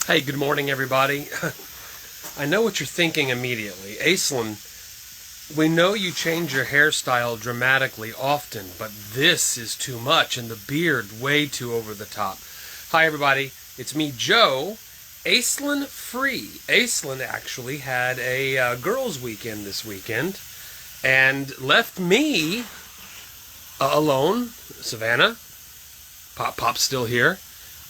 Hey, good morning, everybody. I know what you're thinking immediately. Aislynn, we know you change your hairstyle dramatically often, but this is too much, and the beard way too over the top. Hi, everybody. It's me, Joe. Aislynn free. Aislynn actually had a girls' weekend this weekend and left me alone, Savannah, Pop's still here,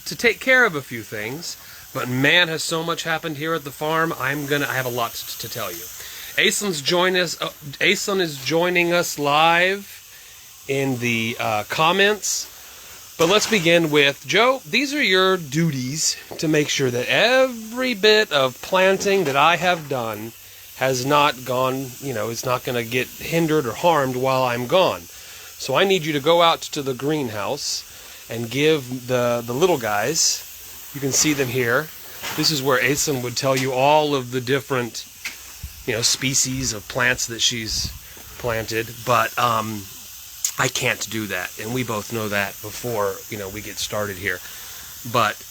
to take care of a few things. But man, has so much happened here at the farm. I have a lot to tell you. Aislynn is joining us live in the comments. But let's begin with, Joe, these are your duties to make sure that every bit of planting that I have done has not gone, it's not going to get hindered or harmed while I'm gone. So I need you to go out to the greenhouse and give the little guys, you can see them here. This is where Aislynn would tell you all of the different, species of plants that she's planted. But I can't do that, and we both know that before we get started here. But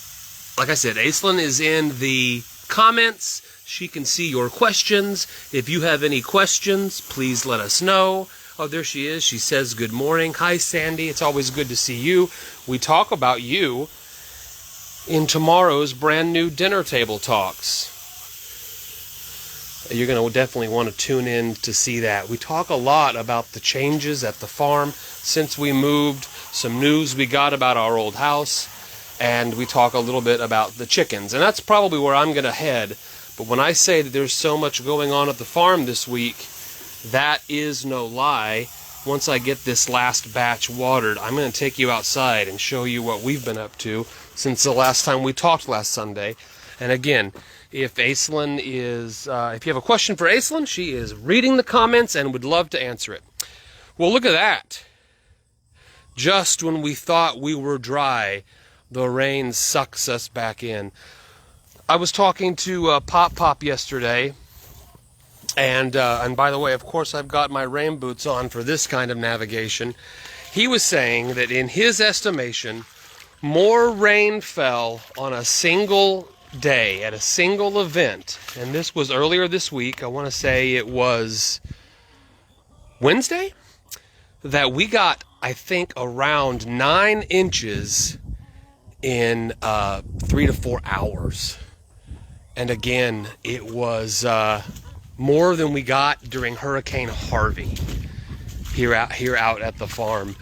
like I said, Aislynn is in the comments. She can see your questions. If you have any questions, please let us know. Oh, there she is. She says good morning. Hi, Sandy. It's always good to see you. We talk about you in tomorrow's brand new dinner table talks. You're going to definitely want to tune in to see that. We talk a lot about the changes at the farm since we moved, some news we got about our old house, and we talk a little bit about the chickens. And that's probably where I'm going to head. But when I say that there's so much going on at the farm this week, that is no lie. Once I get this last batch watered, I'm going to take you outside and show you what we've been up to since the last time we talked last Sunday. And again, if Aislynn is, if you have a question for Aislynn, she is reading the comments and would love to answer it. Well, look at that. Just when we thought we were dry, the rain sucks us back in. I was talking to Pop yesterday. And by the way, of course, I've got my rain boots on for this kind of navigation. He was saying that in his estimation, more rain fell on a single day at a single event. And this was earlier this week. I want to say it was Wednesday that we got, I think, around 9 inches in 3 to 4 hours. And again, it was more than we got during Hurricane Harvey here out at the farm.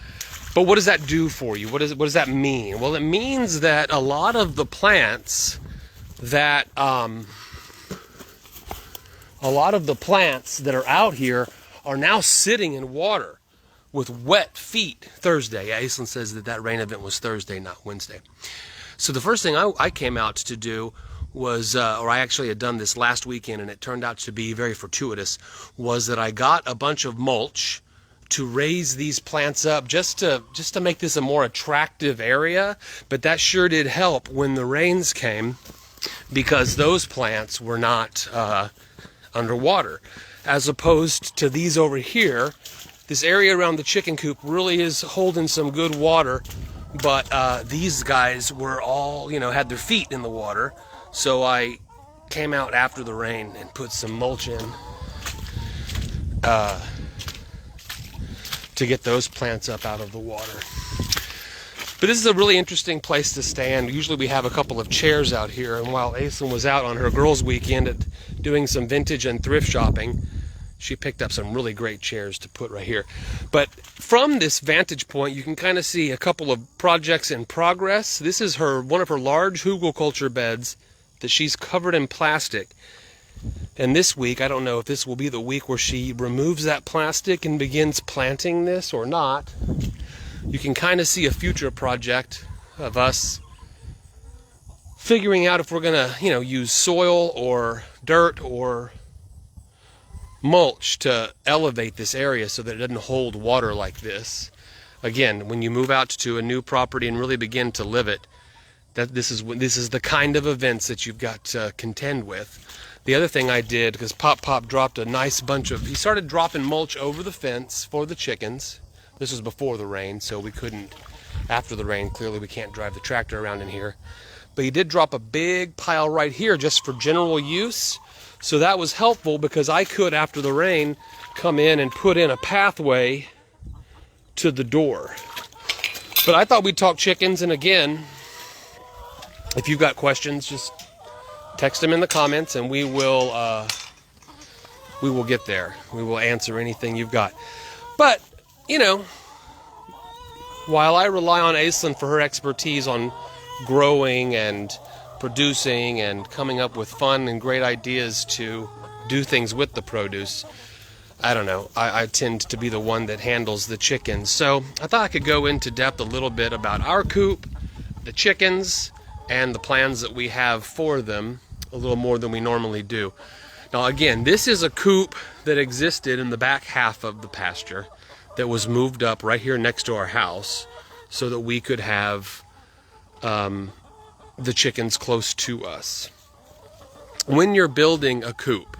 But what does that do for you? What does that mean? Well, it means that a lot of the plants that are out here are now sitting in water with wet feet. Thursday, Aislynn says that rain event was Thursday, not Wednesday. So the first thing I came out to do was, or I actually had done this last weekend, and it turned out to be very fortuitous, was that I got a bunch of mulch to raise these plants up just to make this a more attractive area. But that sure did help when the rains came, because those plants were not underwater, as opposed to these over here. This area around the chicken coop really is holding some good water, but these guys were all, had their feet in the water. So I came out after the rain and put some mulch in to get those plants up out of the water. But this is a really interesting place to stand. Usually we have a couple of chairs out here, and while Aislynn was out on her girls' weekend doing some vintage and thrift shopping, she picked up some really great chairs to put right here. But from this vantage point, you can kind of see a couple of projects in progress. This is one of her large hugelkultur beds that she's covered in plastic. And this week, I don't know if this will be the week where she removes that plastic and begins planting this or not. You can kind of see a future project of us figuring out if we're going to, use soil or dirt or mulch to elevate this area so that it doesn't hold water like this. Again, when you move out to a new property and really begin to live it, this is the kind of events that you've got to contend with. The other thing I did, because Pop dropped a nice bunch of, he started dropping mulch over the fence for the chickens. This was before the rain, so we couldn't, after the rain, clearly we can't drive the tractor around in here. but he did drop a big pile right here just for general use. So that was helpful because I could, after the rain, come in and put in a pathway to the door. But I thought we'd talk chickens, and again, if you've got questions, just text them in the comments and we will get there. We will answer anything you've got. But, you know, while I rely on Aislynn for her expertise on growing and producing and coming up with fun and great ideas to do things with the produce, I don't know, I tend to be the one that handles the chickens. So I thought I could go into depth a little bit about our coop, the chickens, and the plans that we have for them, a little more than we normally do. Now again, this is a coop that existed in the back half of the pasture that was moved up right here next to our house so that we could have the chickens close to us. When you're building a coop,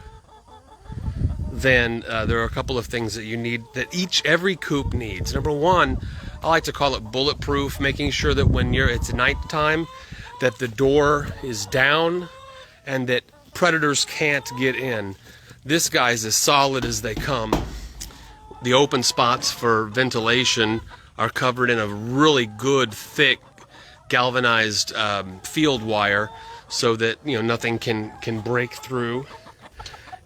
then there are a couple of things that you need, that every coop needs. Number one, I like to call it bulletproof, making sure that when it's nighttime, that the door is down and that predators can't get in. This guy's as solid as they come. The open spots for ventilation are covered in a really good, thick, galvanized field wire so that, you know, nothing can break through.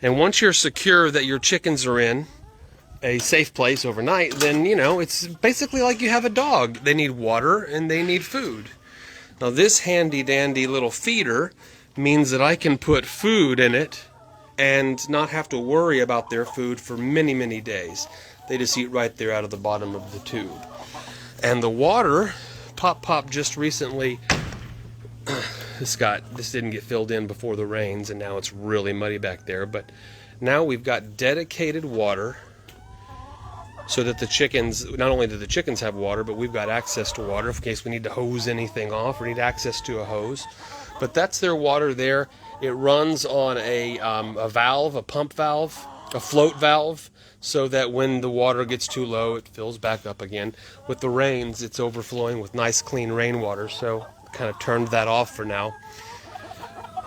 And once you're secure that your chickens are in a safe place overnight, then, you know, it's basically like you have a dog. They need water and they need food. Now this handy dandy little feeder means that I can put food in it and not have to worry about their food for many, many days. They just eat right there out of the bottom of the tube. And the water, Pop just recently, this didn't get filled in before the rains, and now it's really muddy back there, but now we've got dedicated water so that the chickens, not only do the chickens have water, but we've got access to water in case we need to hose anything off or need access to a hose. But that's their water there. It runs on a valve, a pump valve, a float valve, so that when the water gets too low, it fills back up again. With the rains, it's overflowing with nice clean rainwater, so kind of turned that off for now.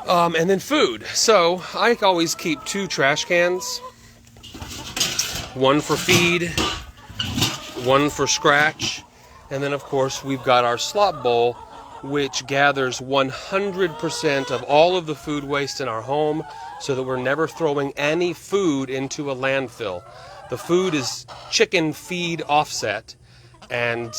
And then food. So I always keep 2 trash cans, one for feed, one for scratch, and then of course we've got our slop bowl, which gathers 100% of all of the food waste in our home so that we're never throwing any food into a landfill. The food is chicken feed offset and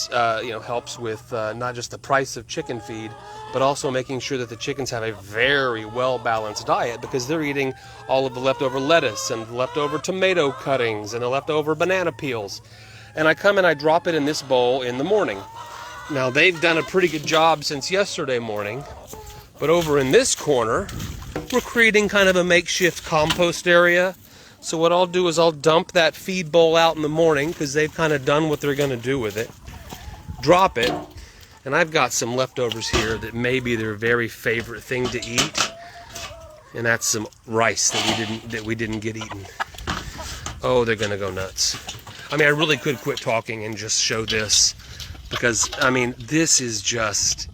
helps with not just the price of chicken feed, but also making sure that the chickens have a very well-balanced diet because they're eating all of the leftover lettuce and the leftover tomato cuttings and the leftover banana peels. And I come and I drop it in this bowl in the morning. Now they've done a pretty good job since yesterday morning, but over in this corner, we're creating kind of a makeshift compost area. So what I'll do is I'll dump that feed bowl out in the morning because they've kind of done what they're going to do with it. Drop it, and I've got some leftovers here that may be their very favorite thing to eat, and that's some rice that we didn't get eaten. Oh, they're going to go nuts. I mean, I really could quit talking and just show this because, I mean, this is just...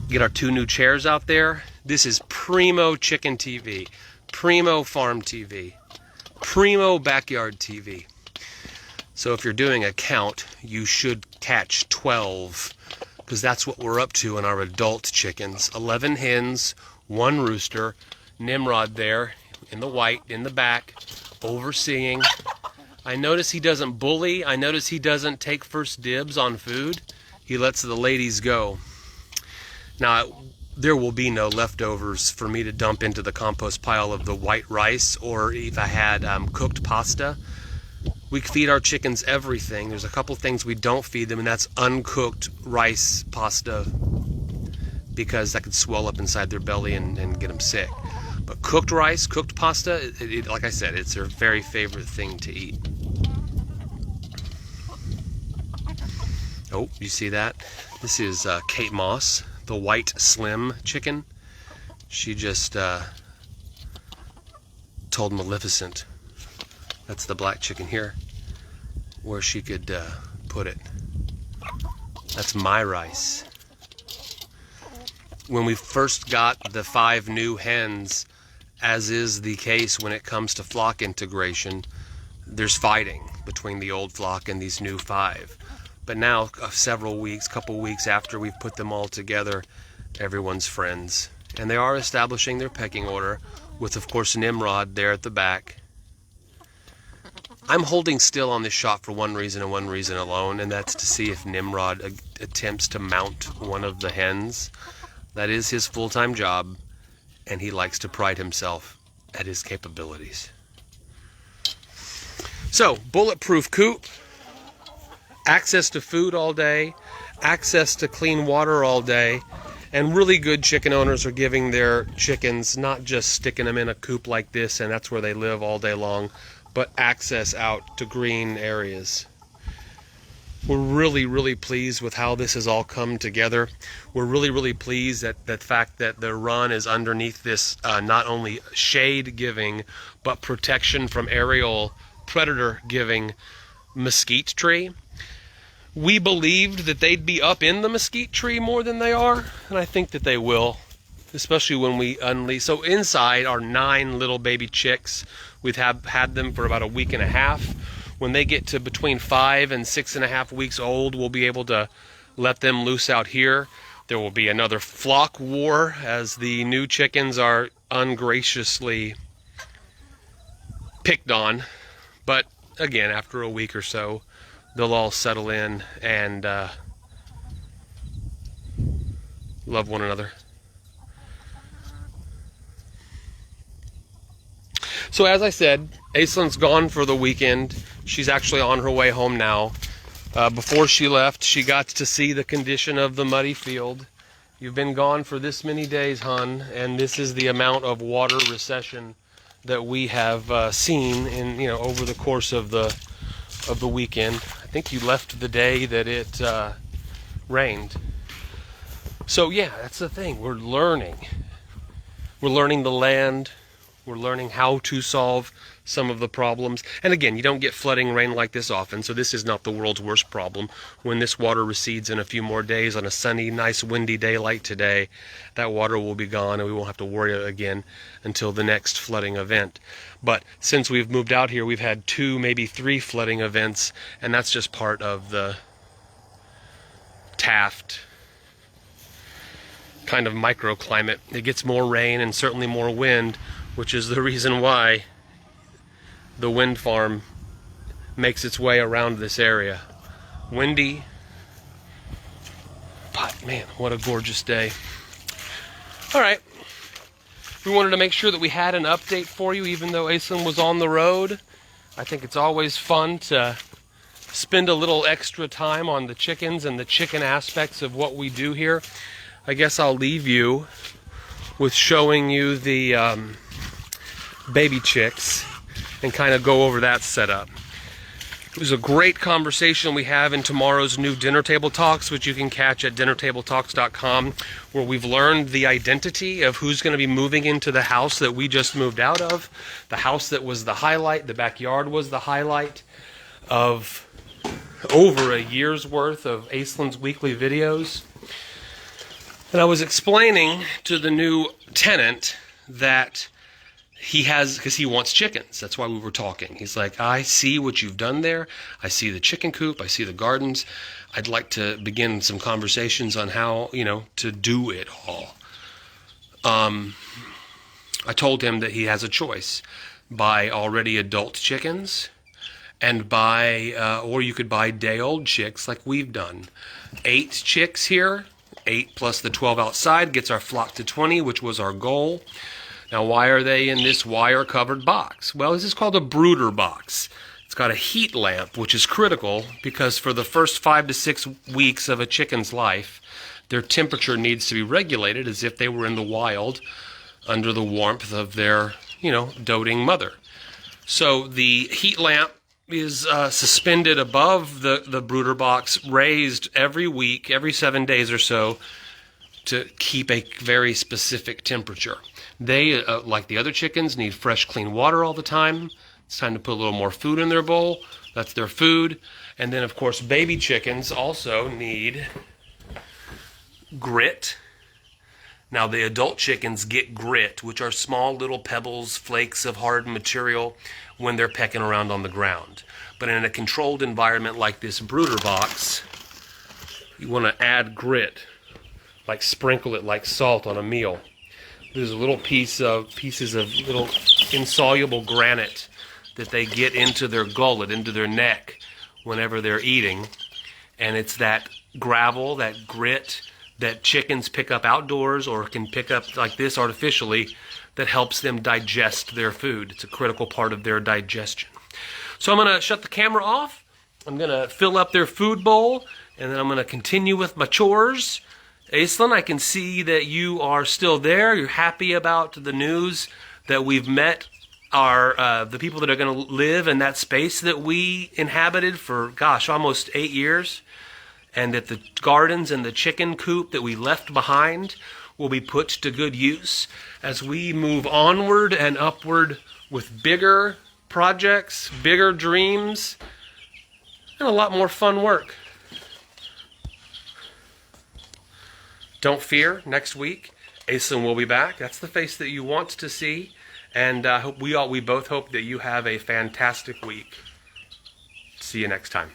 Get our 2 new chairs out there. This is primo chicken TV, primo farm TV, primo backyard TV. So if you're doing a count, you should catch 12, because that's what we're up to in our adult chickens. 11 hens, 1 rooster, Nimrod there in the white in the back, overseeing. I notice he doesn't bully. I notice he doesn't take first dibs on food. He lets the ladies go. Now, there will be no leftovers for me to dump into the compost pile of the white rice, or if I had cooked pasta. We feed our chickens everything. There's a couple things we don't feed them, and that's uncooked rice pasta, because that could swell up inside their belly and get them sick. But cooked rice, cooked pasta, like I said, it's their very favorite thing to eat. Oh, you see that? This is Kate Moss, the white slim chicken. She just told Maleficent, that's the black chicken here, where she could put it. That's my rice. when we first got the 5 new hens, as is the case when it comes to flock integration, there's fighting between the old flock and these new 5. But now, couple weeks after we've put them all together, everyone's friends. And they are establishing their pecking order, with, of course, Nimrod there at the back. I'm holding still on this shot for one reason and one reason alone, and that's to see if Nimrod attempts to mount one of the hens. That is his full-time job, and he likes to pride himself at his capabilities. So, bulletproof coop, access to food all day, access to clean water all day, and really good chicken owners are giving their chickens, not just sticking them in a coop like this and that's where they live all day long, but access out to green areas. We're really pleased with how this has all come together. We're really pleased at the fact that the run is underneath this not only shade giving, but protection from aerial predator giving mesquite tree. We believed that they'd be up in the mesquite tree more than they are, and I think that they will, especially when we unleash. So inside are 9 little baby chicks. We've had them for about a week and a half. When they get to between 5 and 6.5 weeks old, we'll be able to let them loose out here. There will be another flock war as the new chickens are ungraciously picked on. But again, after a week or so, they'll all settle in and love one another. So as I said, Aislynn's gone for the weekend. She's actually on her way home now. Before she left, she got to see the condition of the muddy field. You've been gone for this many days, hon, and this is the amount of water recession that we have seen in over the course of the weekend. I think you left the day that it rained. So yeah, that's the thing. We're learning. We're learning the land. We're learning how to solve some of the problems. And again, you don't get flooding rain like this often, so this is not the world's worst problem. When this water recedes in a few more days on a sunny, nice, windy day like today, that water will be gone and we won't have to worry again until the next flooding event. But since we've moved out here, we've had 2, maybe 3 flooding events, and that's just part of the Taft kind of microclimate. It gets more rain and certainly more wind, which is the reason why the wind farm makes its way around this area. Windy, but man, what a gorgeous day. All right, we wanted to make sure that we had an update for you, even though Aislynn was on the road. I think it's always fun to spend a little extra time on the chickens and the chicken aspects of what we do here. I guess I'll leave you with showing you the baby chicks and kind of go over that setup. It was a great conversation we have in tomorrow's new Dinner Table Talks, which you can catch at dinnertabletalks.com, where we've learned the identity of who's going to be moving into the house that we just moved out of. The house that was the highlight, the backyard was the highlight of over a year's worth of Aislynn's weekly videos. And I was explaining to the new tenant that he has, because he wants chickens. That's why we were talking. He's like, I see what you've done there. I see the chicken coop. I see the gardens. I'd like to begin some conversations on how, to do it all. I told him that he has a choice. Buy already adult chickens and buy, or you could buy day-old chicks like we've done. 8 chicks here, 8 plus the 12 outside gets our flock to 20, which was our goal. Now, why are they in this wire-covered box? Well, this is called a brooder box. It's got a heat lamp, which is critical because for the first 5 to 6 weeks of a chicken's life, their temperature needs to be regulated as if they were in the wild under the warmth of their, doting mother. So the heat lamp is suspended above the brooder box, raised every week, every 7 days or so, to keep a very specific temperature. They, like the other chickens, need fresh, clean water all the time. It's time to put a little more food in their bowl. That's their food. And then, of course, baby chickens also need grit Now, the adult chickens get grit, which are small little pebbles, flakes of hard material when they're pecking around on the ground. But in a controlled environment like this brooder box, you want to add grit, like sprinkle it like salt on a meal. There's a little pieces of little insoluble granite that they get into their gullet, into their neck whenever they're eating. And it's that gravel, that grit that chickens pick up outdoors or can pick up like this artificially that helps them digest their food. It's a critical part of their digestion. So I'm going to shut the camera off. I'm going to fill up their food bowl, and then I'm going to continue with my chores. Aislynn, I can see that you are still there. You're happy about the news that we've met the people that are going to live in that space that we inhabited for, gosh, almost 8 years. And that the gardens and the chicken coop that we left behind will be put to good use as we move onward and upward with bigger projects, bigger dreams, and a lot more fun work. Don't fear, next week, Aislynn will be back. That's the face that you want to see, and we both hope that you have a fantastic week. See you next time.